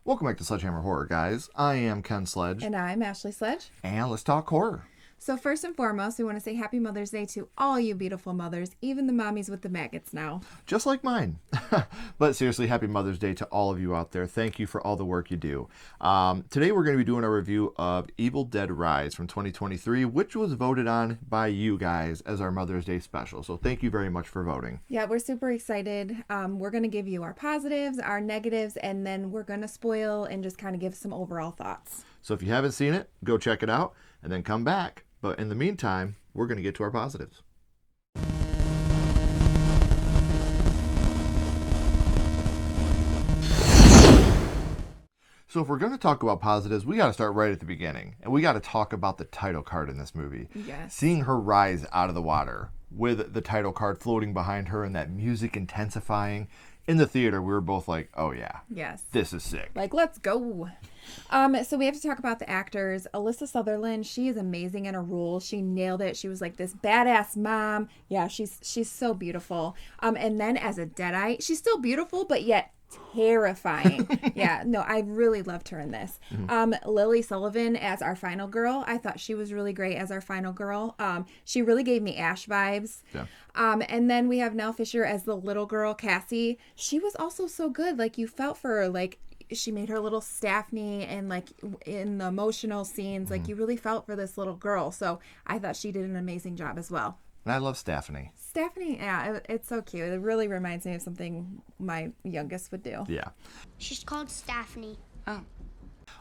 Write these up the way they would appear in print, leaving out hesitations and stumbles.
Welcome back to Sledgehammer Horror, guys. I am Ken Sledge. And I'm Ashley Sledge. And let's talk horror. So first and foremost, we want to say Happy Mother's Day to all you beautiful mothers, even the mommies with the maggots now. Just like mine. But seriously, Happy Mother's Day to all of you out there. Thank you for all the work you do. Today we're going to be doing a review of Evil Dead Rise from 2023, which was voted on by you guys as our Mother's Day special. So thank you very much for voting. Yeah, we're super excited. We're going to give you our positives, our negatives, and then we're going to spoil and just kind of give some overall thoughts. So if you haven't seen it, go check it out and then come back. But in the meantime, we're going to get to our positives. So if we're going to talk about positives, we got to start right at the beginning. And we got to talk about the title card in this movie. Yes. Seeing her rise out of the water with the title card floating behind her and that music intensifying. In the theater, we were both like, oh yeah. Yes. This is sick. Like, let's go. So we have to talk about the actors. Alyssa Sutherland, she is amazing in her role. She nailed it. She was like this badass mom. Yeah, she's so beautiful. And then as a Deadite, she's still beautiful, but yet terrifying. Yeah, no, I really loved her in this. Lily Sullivan as our final girl. I thought she was really great as our final girl. She really gave me Ash vibes. Yeah. And then we have Nell Fisher as the little girl, Cassie. She was also so good. Like, you felt for her. Like, she made her little Staffney, and like in the emotional scenes, like you really felt for this little girl. So I thought she did an amazing job as well. And I love Staffney. Staffney, yeah, it's so cute. It really reminds me of something my youngest would do. Yeah. She's called Staffney. Oh.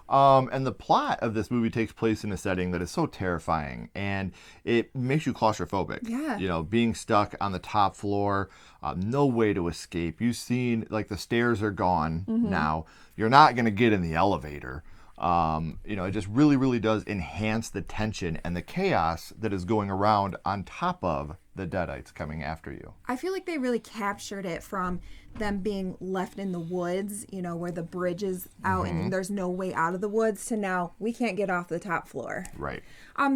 And the plot of this movie takes place in a setting that is so terrifying, and it makes you claustrophobic. Yeah. You know, being stuck on the top floor, no way to escape. You've seen, like, the stairs are gone now. You're not going to get in the elevator. It just really, really does enhance the tension and the chaos that is going around on top of the Deadites coming after you. I feel like they really captured it from them being left in the woods, where the bridge is out and there's no way out of the woods, to now we can't get off the top floor. Right.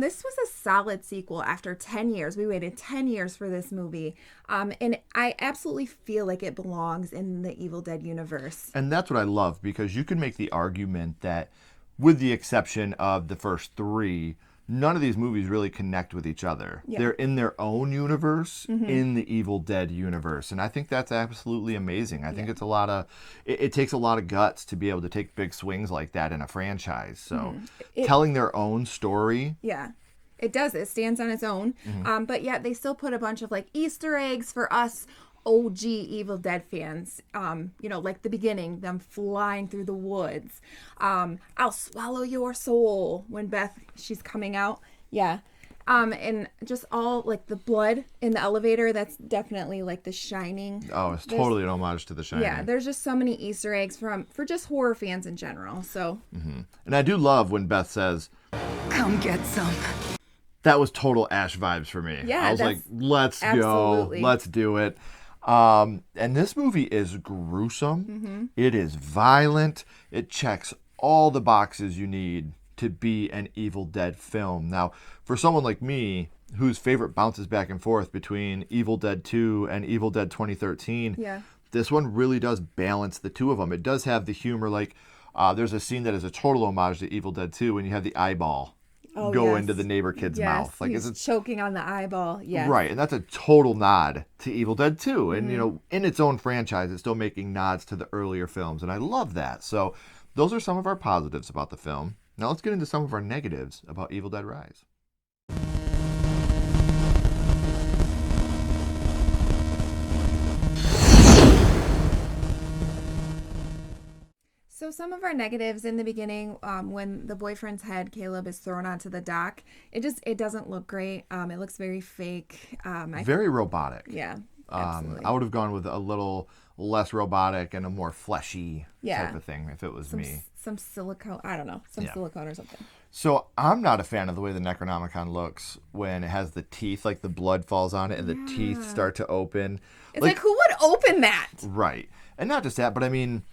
This was a solid sequel after 10 years. We waited 10 years for this movie. And I absolutely feel like it belongs in the Evil Dead universe. And that's what I love, because you can make the argument that, with the exception of the first three, none of these movies really connect with each other. Yeah. They're in their own universe, in the Evil Dead universe. And I think that's absolutely amazing. I think it's it takes a lot of guts to be able to take big swings like that in a franchise. So telling their own story. Yeah, it does. It stands on its own. But yet they still put a bunch of like Easter eggs for us OG Evil Dead fans, like the beginning, them flying through the woods. I'll swallow your soul when she's coming out. Yeah. And just all like the blood in the elevator, that's definitely like The Shining. Oh, it's totally an homage to The Shining. Yeah, there's just so many Easter eggs for just horror fans in general. So. And I do love when Beth says, "Come get some." That was total Ash vibes for me. Yeah, I was like, let's absolutely. go. Let's do it. And this movie is gruesome. It is violent. It checks all the boxes you need to be an Evil Dead film. Now, for someone like me, whose favorite bounces back and forth between Evil Dead 2 and Evil Dead 2013, this one really does balance the two of them. It does have the humor. Like, there's a scene that is a total homage to Evil Dead 2 when you have the eyeball go into the neighbor kid's mouth. Like, he's choking on the eyeball. Yeah. Right, and that's a total nod to Evil Dead 2. And, in its own franchise, it's still making nods to the earlier films, and I love that. So those are some of our positives about the film. Now let's get into some of our negatives about Evil Dead Rise. So some of our negatives in the beginning, when the boyfriend's head, Caleb, is thrown onto the dock, it doesn't look great. It looks very fake. Very robotic. Yeah, absolutely. I would have gone with a little less robotic and a more fleshy Yeah. type of thing if it was me. Some silicone, I don't know, silicone or something. So I'm not a fan of the way the Necronomicon looks when it has the teeth, like the blood falls on it and the teeth start to open. It's like who would open that? Right. And not just that, but I mean,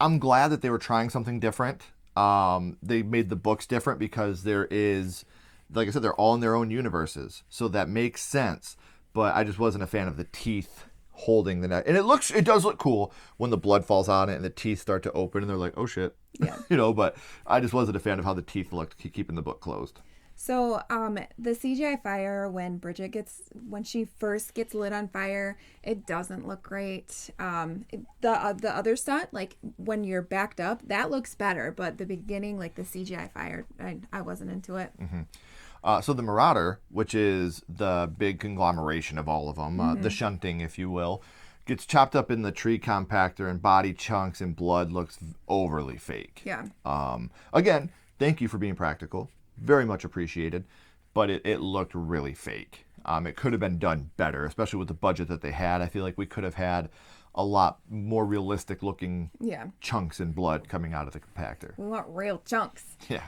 I'm glad that they were trying something different. They made the books different because there is, like I said, they're all in their own universes. So that makes sense. But I just wasn't a fan of the teeth holding the neck. And it does look cool when the blood falls on it and the teeth start to open and they're like, oh shit. Yeah. But I just wasn't a fan of how the teeth looked keeping the book closed. So, the CGI fire when she first gets lit on fire, it doesn't look great. The other stunt, like when you're backed up, that looks better. But the beginning, like the CGI fire, I wasn't into it. Mm-hmm. So the Marauder, which is the big conglomeration of all of them, the shunting, if you will, gets chopped up in the tree compactor and body chunks and blood looks overly fake. Yeah. Again, thank you for being practical. Very much appreciated, but it looked really fake. It could have been done better, especially with the budget that they had. I feel like we could have had a lot more realistic looking chunks and blood coming out of the compactor. We want real chunks. Yeah.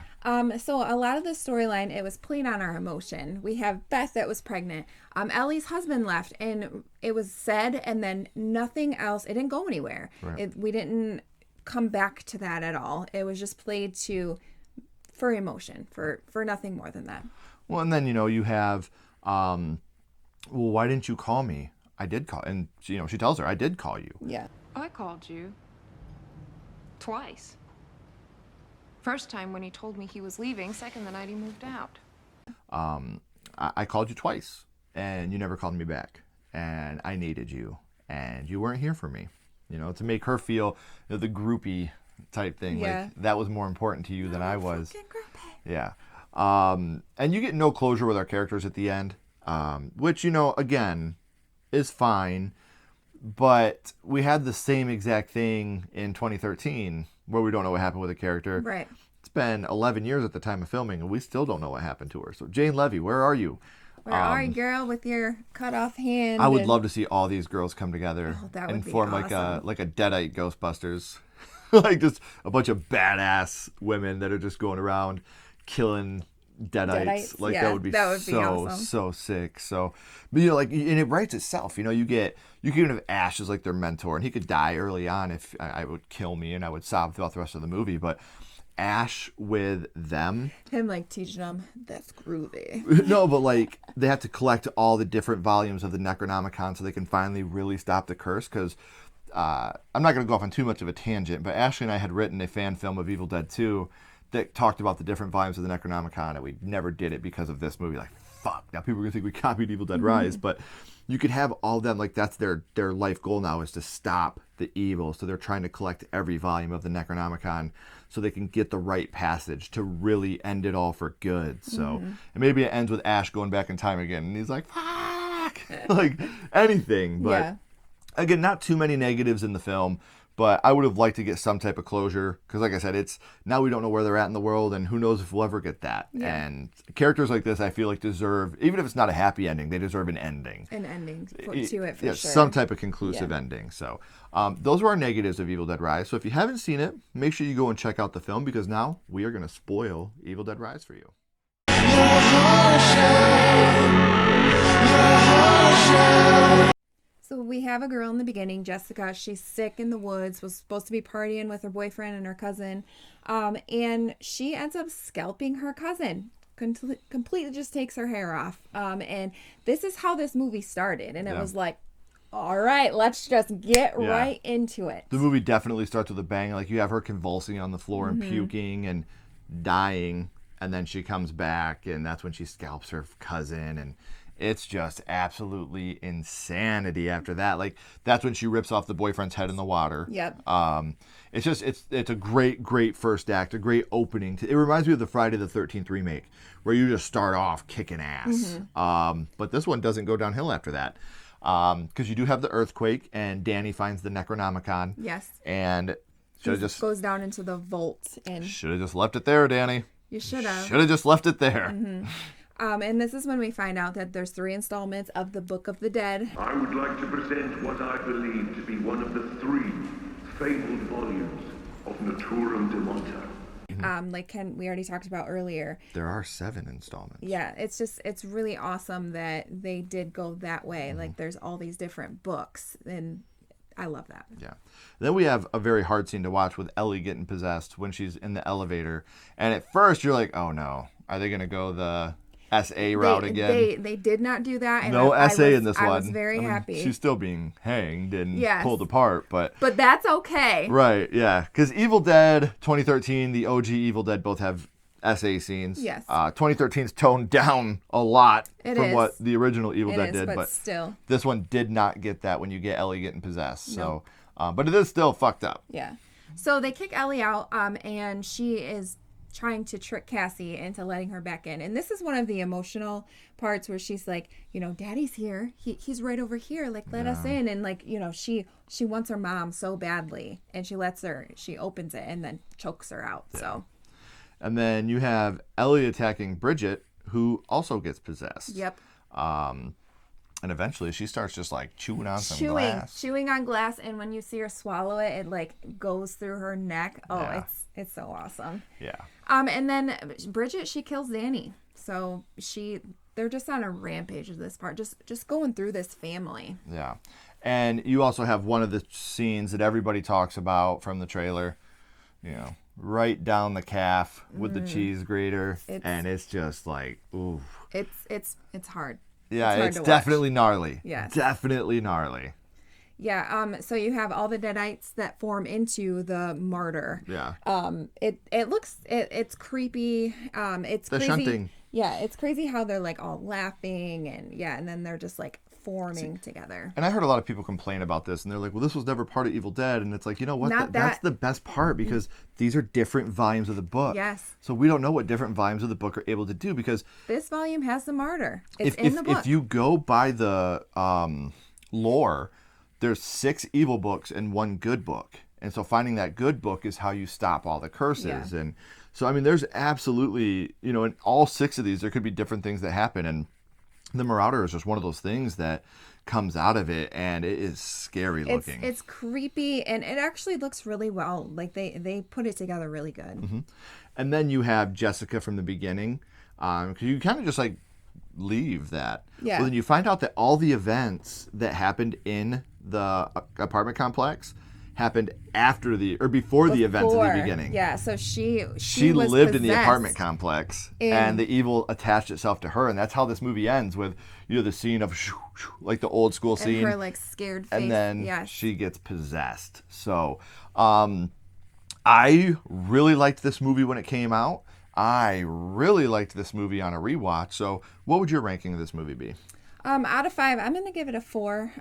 So a lot of the storyline, it was playing on our emotion. We have Beth that was pregnant. Ellie's husband left, and it was said, and then nothing else. It didn't go anywhere. Right. We didn't come back to that at all. It was just played for emotion, for nothing more than that. Well, and then, you have, well, why didn't you call me? I did call. And, she tells her, I did call you. Yeah. I called you. Twice. First time when he told me he was leaving, second the night he moved out. I called you twice, and you never called me back. And I needed you, and you weren't here for me. To make her feel the groupie type thing. Yeah. Like, that was more important to you than I was. Yeah. And you get no closure with our characters at the end, which, again, is fine. But we had the same exact thing in 2013 where we don't know what happened with a character. Right. It's been 11 years at the time of filming, and we still don't know what happened to her. So, Jane Levy, where are you? Where are you, girl, with your cut off hand? I would love to see all these girls come together that would and be form awesome. like a Deadite Ghostbusters. Like just a bunch of badass women that are just going around killing Deadites. Like that would be awesome. So sick. So, but and it writes itself. You can even have Ash as like their mentor, and he could die early on if I would kill me, and I would sob throughout the rest of the movie. But Ash with them, him like teaching them that's groovy. No, but like they have to collect all the different volumes of the Necronomicon so they can finally really stop the curse. Because I'm not going to go off on too much of a tangent, but Ashley and I had written a fan film of Evil Dead 2 that talked about the different volumes of the Necronomicon, and we never did it because of this movie. Like, fuck, now people are going to think we copied Evil Dead Rise, but you could have all of them, like that's their life goal now, is to stop the evil. So they're trying to collect every volume of the Necronomicon so they can get the right passage to really end it all for good. So, and maybe it ends with Ash going back in time again, and he's like, fuck, like anything, but... Yeah. Again, not too many negatives in the film, but I would have liked to get some type of closure because, like I said, it's now we don't know where they're at in the world, and who knows if we'll ever get that. Yeah. And characters like this, I feel like deserve, even if it's not a happy ending, they deserve an ending. An ending to it for sure. Some type of conclusive ending. So those were our negatives of Evil Dead Rise. So if you haven't seen it, make sure you go and check out the film because now we are going to spoil Evil Dead Rise for you. So we have a girl in the beginning, Jessica. She's sick in the woods, was supposed to be partying with her boyfriend and her cousin. And she ends up scalping her cousin. Completely just takes her hair off. And this is how this movie started. And it was like, all right, let's just get right into it. The movie definitely starts with a bang. Like you have her convulsing on the floor and puking and dying. And then she comes back and that's when she scalps her cousin. And it's just absolutely insanity after that. Like that's when she rips off the boyfriend's head in the water. Yep. It's a great first act, a great opening. It reminds me of the Friday the 13th remake, where you just start off kicking ass. But this one doesn't go downhill after that, because you do have the earthquake, and Danny finds the Necronomicon. Yes. And just goes down into the vault, and should have just left it there, Danny. You should have. Should have just left it there. And this is when we find out that there's 3 installments of the Book of the Dead. I would like to present what I believe to be one of the 3 fabled volumes of Naturum de Monta. Like we already talked about earlier. There are 7 installments. Yeah, it's really awesome that they did go that way. Like there's all these different books, and I love that. Yeah. Then we have a very hard scene to watch with Ellie getting possessed when she's in the elevator. And at first you're like, oh no, are they going to go the SA route again. They did not do that. And No SA in this one. I was very happy. She's still being hanged and Yes. pulled apart, but that's okay. right, yeah, because Evil Dead 2013, the OG Evil Dead both have SA scenes. Yes. 2013's toned down a lot from is. what the original Evil It Dead is, did, but still. this one did not get that when you get Ellie getting possessed. So, but it is still fucked up. Yeah. So they kick Ellie out, and she is trying to trick Cassie into letting her back in. And this is one of the emotional parts where she's like, you know, Daddy's here. He's right over here. Like, let us in. And like, you know, she wants her mom so badly, and she opens it and then chokes her out. Yeah. So. And then you have Ellie attacking Bridget, who also gets possessed. Yep. And eventually she starts just like chewing on some glass. Chewing on glass, and when you see her swallow it, it like goes through her neck. Oh, yeah. It's so awesome. Yeah. And then Bridget, she kills Danny. So they're just on a rampage of this part, just going through this family. Yeah. And you also have one of the scenes that everybody talks about from the trailer, you know, right down the calf with the cheese grater, and it's just like, ooh. It's hard. Yeah, it's definitely gnarly. Yes. Definitely gnarly. Yeah. So you have all the deadites that form into the martyr. Yeah. It's creepy. It's the crazy. shunting. Yeah, it's crazy how they're like all laughing and then they're just like forming together. And I heard a lot of people complain about this, and they're like, well, this was never part of Evil Dead. And it's like, you know what? That's the best part, because these are different volumes of the book. Yes. So we don't know what different volumes of the book are able to do, because this volume has the martyr. It's in the book. If you go by the lore, there's 6 evil books and 1 good book. And so finding that good book is how you stop all the curses. Yeah. And so, I mean, there's absolutely, you know, in all 6 of these, there could be different things that happen. And the Marauder is just one of those things that comes out of it, and it is scary looking. It's creepy, and it actually looks really well. Like they put it together really good. Mm-hmm. And then you have Jessica from the beginning, because you kind of just like leave that. Yeah. Well, then you find out that all the events that happened in the apartment complex happened before the events of the beginning. Yeah, so she lived possessed in the apartment complex, and the evil attached itself to her, and that's how this movie ends with, you know, the scene of like the old school scene, and her like scared face, and then she gets possessed. So, I really liked this movie when it came out. I really liked this movie on a rewatch. So, what would your ranking of this movie be? Out of 5, I'm gonna give it a 4.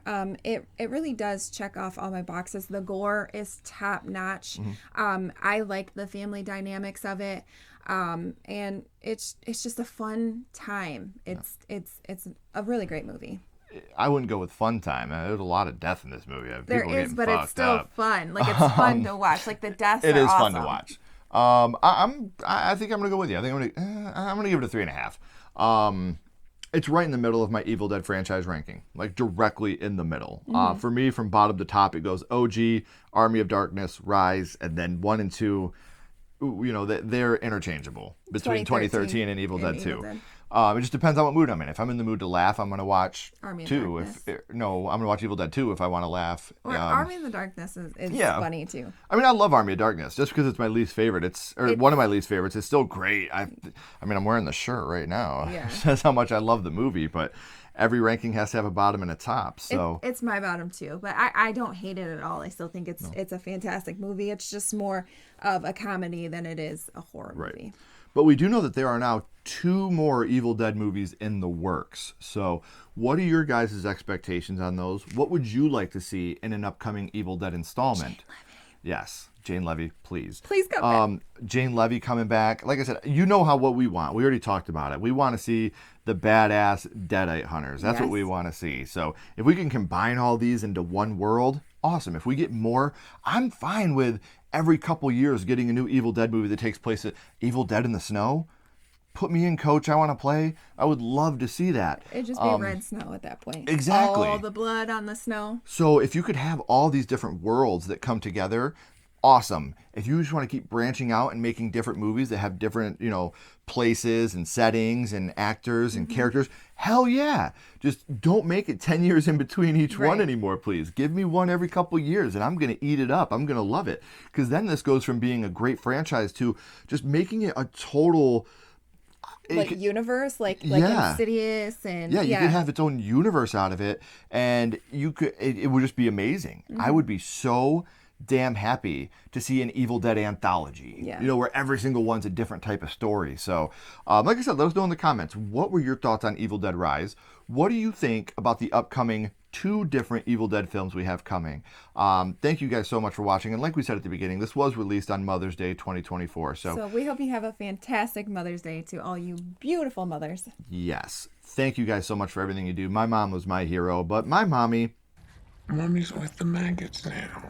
It really does check off all my boxes. The gore is top notch. Mm-hmm. I like the family dynamics of it, and it's just a fun time. It's a really great movie. I wouldn't go with fun time. There's a lot of death in this movie. There is, but it's still fun. Like, it's fun to watch. Like, the deaths are awesome. It is fun to watch. I think I'm gonna go with you. I think I'm gonna give it a 3.5. It's right in the middle of my Evil Dead franchise ranking, like directly in the middle. Mm-hmm. For me, from bottom to top, it goes OG, Army of Darkness, Rise, and then 1 and 2. You know, they're interchangeable between 2013 and Evil Dead 2. It just depends on what mood I'm in. If I'm in the mood to laugh, I'm going to watch Army of 2. Darkness. I'm going to watch Evil Dead 2 if I want to laugh. Or Army of the Darkness is funny too. I mean, I love Army of Darkness just because it's my least favorite. It's one of my least favorites. It's still great. I mean, I'm wearing the shirt right now. Yeah. That's how much I love the movie. But every ranking has to have a bottom and a top. So it's my bottom too. But I don't hate it at all. I still think it's a fantastic movie. It's just more of a comedy than it is a horror movie. But we do know that there are now 2 more Evil Dead movies in the works. So what are your guys' expectations on those? What would you like to see in an upcoming Evil Dead installment? Yes, Jane Levy, please. Please come back. Jane Levy coming back. Like I said, you know what we want. We already talked about it. We want to see the badass Deadite hunters. That's what we want to see. So if we can combine all these into one world, awesome. If we get more, I'm fine with every couple years getting a new Evil Dead movie that takes place at Evil Dead in the Snow. Put me in, coach. I want to play. I would love to see that. It'd just be red snow at that point. Exactly. All the blood on the snow. So if you could have all these different worlds that come together, awesome. If you just want to keep branching out and making different movies that have different, you know, places and settings and actors and characters, hell yeah. Just don't make it 10 years in between each one anymore, please. Give me one every couple years and I'm going to eat it up. I'm going to love it. Because then this goes from being a great franchise to just making it a total... like universe, like Yeah. Insidious, and Yeah, you could have its own universe out of it, and it would just be amazing. I would be so damn happy to see an Evil Dead anthology. Yeah. You know, where every single one's a different type of story. So, like I said, let us know in the comments, what were your thoughts on Evil Dead Rise? What do you think about the upcoming 2 different Evil Dead films we have coming? Thank you guys so much for watching. And like we said at the beginning, this was released on Mother's Day 2024. So we hope you have a fantastic Mother's Day to all you beautiful mothers. Yes. Thank you guys so much for everything you do. My mom was my hero, but my mommy... Mommy's with the maggots now.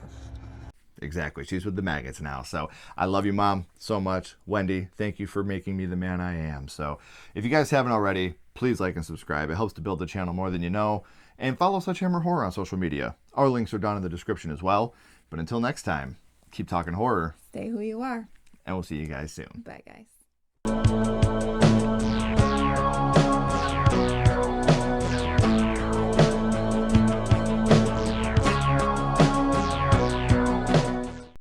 Exactly. She's with the maggots now. So I love you, Mom, so much. Wendy, thank you for making me the man I am. So if you guys haven't already, please like and subscribe. It helps to build the channel more than you know. And follow Sledgehammer Horror on social media. Our links are down in the description as well. But until next time, keep talking horror. Stay who you are. And we'll see you guys soon. Bye, guys.